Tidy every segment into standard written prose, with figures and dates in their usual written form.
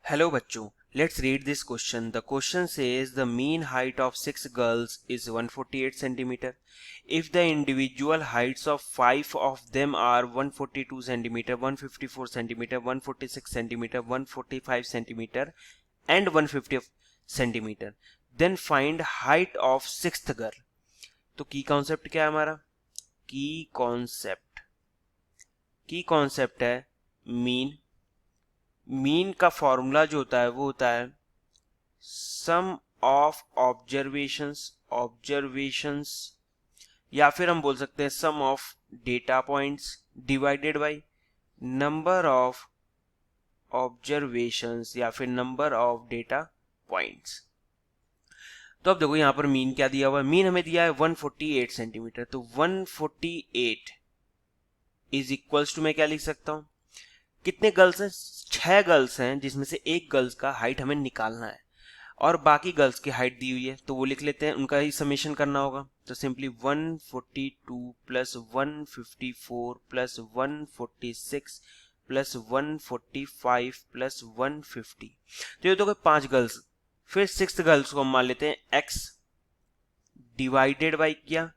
Hello बच्चों, let's read this question. The question says the mean height of 6 girls is 148 centimeter. If the individual heights of 5 of them are 142 centimeter, 154 centimeter, 146 centimeter, 145 centimeter and 150 centimeter, then find height of 6th girl. तो की concept क्या है हमारा? की concept है mean का formula जो होता है वो होता है सम ऑफ ऑब्जर्वेशंस या फिर हम बोल सकते हैं sum of data points divided by number of observations या फिर नंबर ऑफ डेटा पॉइंट्स। तो अब देखो यहां पर मीन क्या दिया हुआ है, मीन हमें दिया है 148 सेंटीमीटर। तो 148 इज इक्वल्स टू मैं क्या लिख सकता हूं, कितने गर्ल्स हैं? 6 गर्ल्स हैं जिसमें से एक गर्ल्स का हाइट हमें निकालना है और बाकी गर्ल्स की हाइट दी हुई है, तो वो लिख लेते हैं, उनका ही समेशन करना होगा। तो simply 142 plus 154 plus 146 plus 145 plus 150, तो ये तो 5 गर्ल्स। फिर 6th गर्ल्स को हम मान लेते हैं x डिवाइडेड बाई क्या,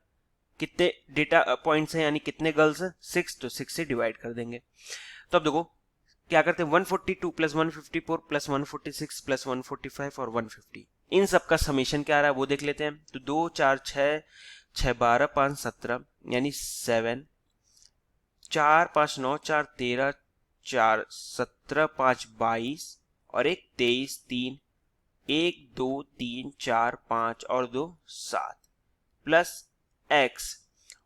कितने डेटा पॉइंट्स हैं यानी कितने गर्ल्स हैं 6, तो 6 से डिवाइड कर देंगे। तो अब देखो क्या करते हैं 142 प्लस 154 प्लस 146 प्लस 145 और 150, इन सब का समेशन क्या आ रहा है वो देख लेते हैं। तो 2 4 6 6 12 5 17 यानी 7, 4 5 9 4 13 4 17 5 22 और एक 23 3 1 2 3 4 5 और 2 7 प्लस x,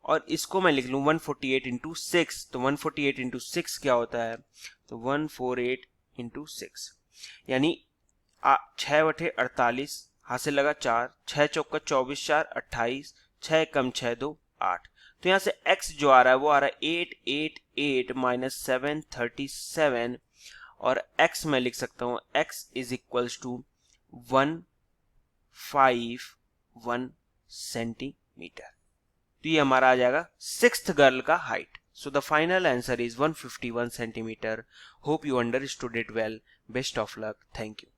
और इसको मैं लिख लूं 148 इंटू 6। तो 148 इंटू 6 क्या होता है, तो 148 इंटू 6 यानी 6/48 हाथ से लगा 4, 6 चौका 24 4 28, 6 कम 6 2 8। तो यहां से x जो आ रहा है वो आ रहा है 888 माइनस 737 और x मैं लिख सकता हूं x is equals to 151 centimetre. तो ये हमारा आ जाएगा 6th गर्ल का height. So the final answer is 151 centimeter. Hope you understood it well. Best of luck. Thank you.